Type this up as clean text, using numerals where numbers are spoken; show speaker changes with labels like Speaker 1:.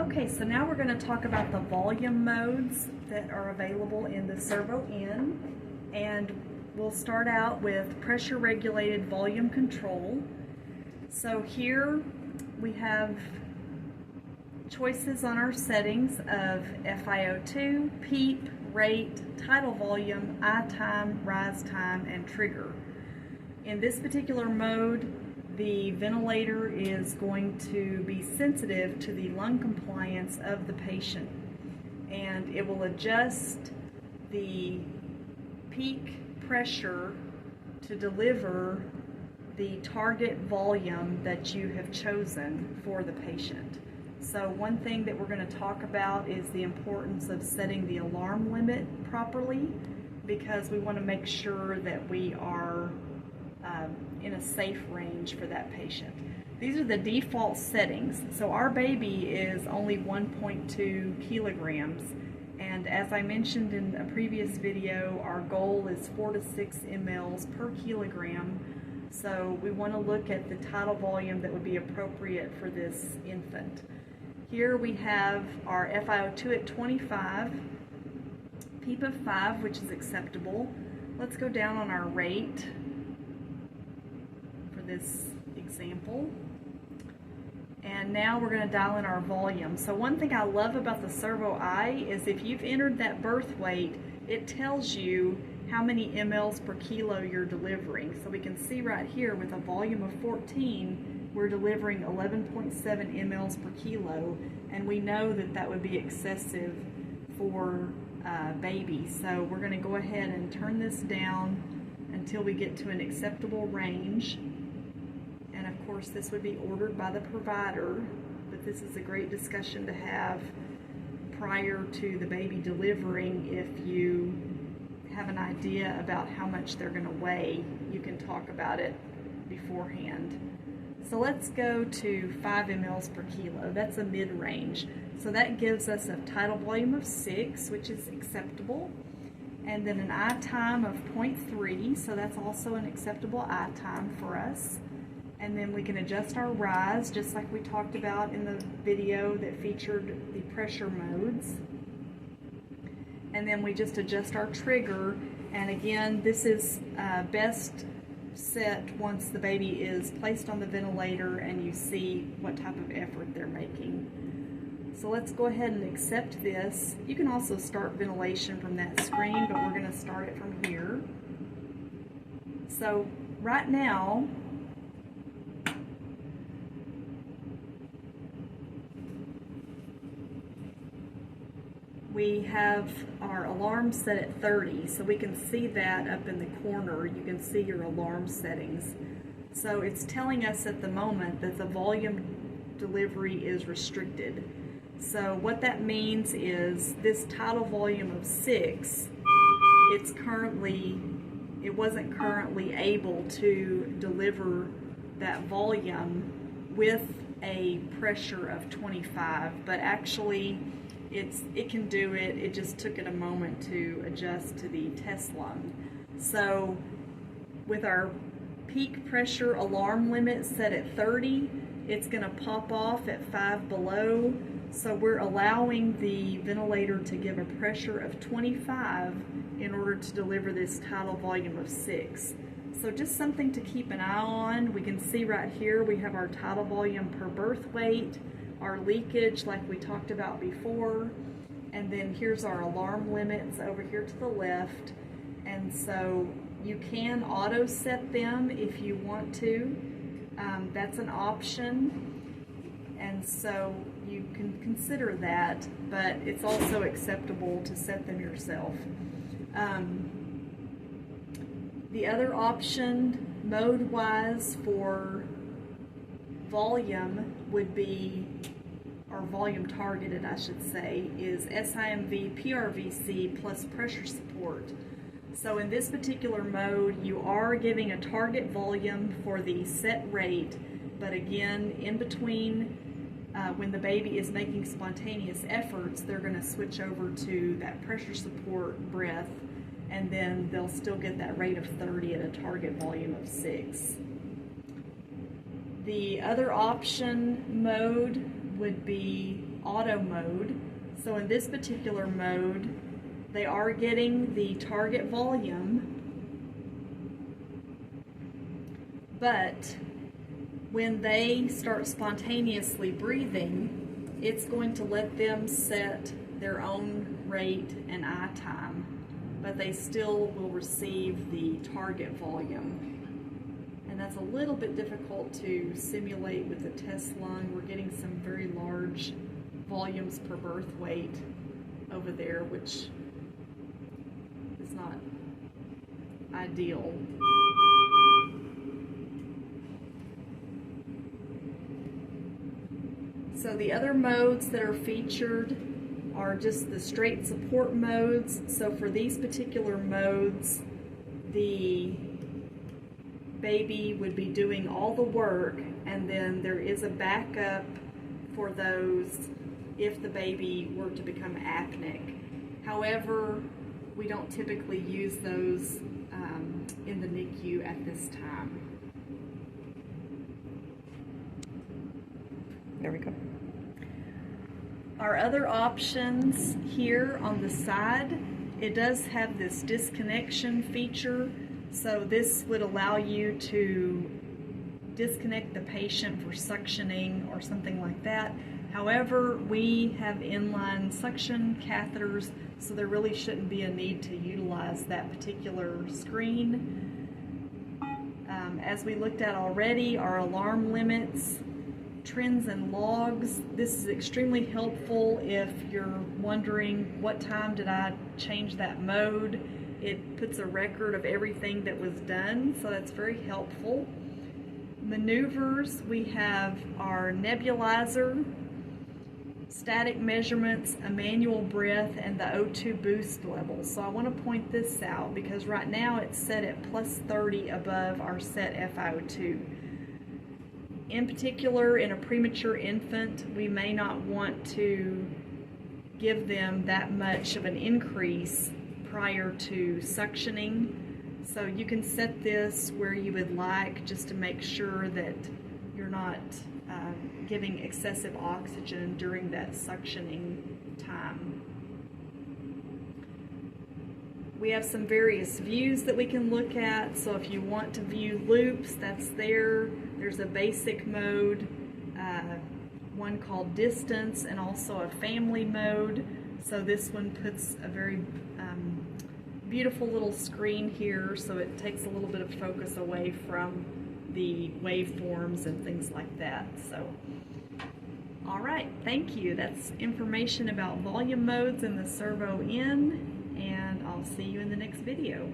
Speaker 1: Okay, so now we're going to talk about the volume modes that are available in the Servo-n, and we'll start out with pressure regulated volume control. So here we have choices on our settings of FiO2, PEEP, rate, tidal volume, eye time, rise time, and trigger. In this particular mode, the ventilator is going to be sensitive to the lung compliance of the patient, and it will adjust the peak pressure to deliver the target volume that you have chosen for the patient. So one thing that we're going to talk about is the importance of setting the alarm limit properly, because we want to make sure that we are in a safe range for that patient. These are the default settings. So our baby is only 1.2 kilograms, and as I mentioned in a previous video, our goal is 4 to 6 mLs per kilogram. So we want to look at the tidal volume that would be appropriate for this infant. Here we have our FiO2 at 25, PEEP of 5, which is acceptable. Let's go down on our rate for this example. And now we're going to dial in our volume. So one thing I love about the Servo-i is if you've entered that birth weight, it tells you how many mLs per kilo you're delivering. So we can see right here with a volume of 14, we're delivering 11.7 mLs per kilo, and we know that that would be excessive for baby. So we're going to go ahead and turn this down until we get to an acceptable range. And of course this would be ordered by the provider, but this is a great discussion to have prior to the baby delivering. If you have an idea about how much they're going to weigh, you can talk about it beforehand. So let's go to 5 mLs per kilo. That's a mid-range. So that gives us a tidal volume of 6, which is acceptable, and then an eye time of 0.3, so that's also an acceptable eye time for us. And then we can adjust our rise, just like we talked about in the video that featured the pressure modes. And then we just adjust our trigger, and again, this is best set once the baby is placed on the ventilator and you see what type of effort they're making. So let's go ahead and accept this. You can also start ventilation from that screen, but we're going to start it from here. So right now, we have our alarm set at 30, so we can see that up in the corner. You can see your alarm settings. So it's telling us at the moment that the volume delivery is restricted. So what that means is this tidal volume of 6, it wasn't currently able to deliver that volume with a pressure of 25, but actually it can do it. It just took it a moment to adjust to the test lung. So with our peak pressure alarm limit set at 30, it's going to pop off at 5 below. So we're allowing the ventilator to give a pressure of 25 in order to deliver this tidal volume of 6. So just something to keep an eye on. We can see right here we have our tidal volume per birth weight, our leakage like we talked about before, and then here's our alarm limits over here to the left. And so you can auto set them if you want to. That's an option, and so you can consider that, but it's also acceptable to set them yourself. The other option mode-wise for volume would be, or volume targeted I should say, is Servo-n PRVC plus pressure support. So in this particular mode, you are giving a target volume for the set rate, but again, in between when the baby is making spontaneous efforts, they're going to switch over to that pressure support breath, and then they'll still get that rate of 30 at a target volume of 6. The other option mode would be auto mode. So in this particular mode, they are getting the target volume, but when they start spontaneously breathing, it's going to let them set their own rate and eye time, but they still will receive the target volume. And that's a little bit difficult to simulate with the test lung. We're getting some very large volumes per birth weight over there, which is not ideal. So the other modes that are featured are just the straight support modes. So for these particular modes, the baby would be doing all the work, and then there is a backup for those if the baby were to become apneic. However, we don't typically use those in the NICU at this time.
Speaker 2: There we go.
Speaker 1: Our other options here on the side, it does have this disconnection feature. So this would allow you to disconnect the patient for suctioning or something like that. However, we have inline suction catheters, so there really shouldn't be a need to utilize that particular screen. As we looked at already, our alarm limits, trends and logs. This is extremely helpful if you're wondering what time did I change that mode. It puts a record of everything that was done, so that's very helpful. Maneuvers, we have our nebulizer, static measurements, a manual breath, and the O2 boost level. So I want to point this out because right now it's set at +30 above our set FiO2. In particular, in a premature infant, we may not want to give them that much of an increase prior to suctioning. So you can set this where you would like, just to make sure that you're not giving excessive oxygen during that suctioning time. We have some various views that we can look at. So if you want to view loops, that's there. There's a basic mode, one called distance, and also a family mode. So this one puts a very beautiful little screen here, so it takes a little bit of focus away from the waveforms and things like that. So, all right, thank you. That's information about volume modes in the Servo-n, and I'll see you in the next video.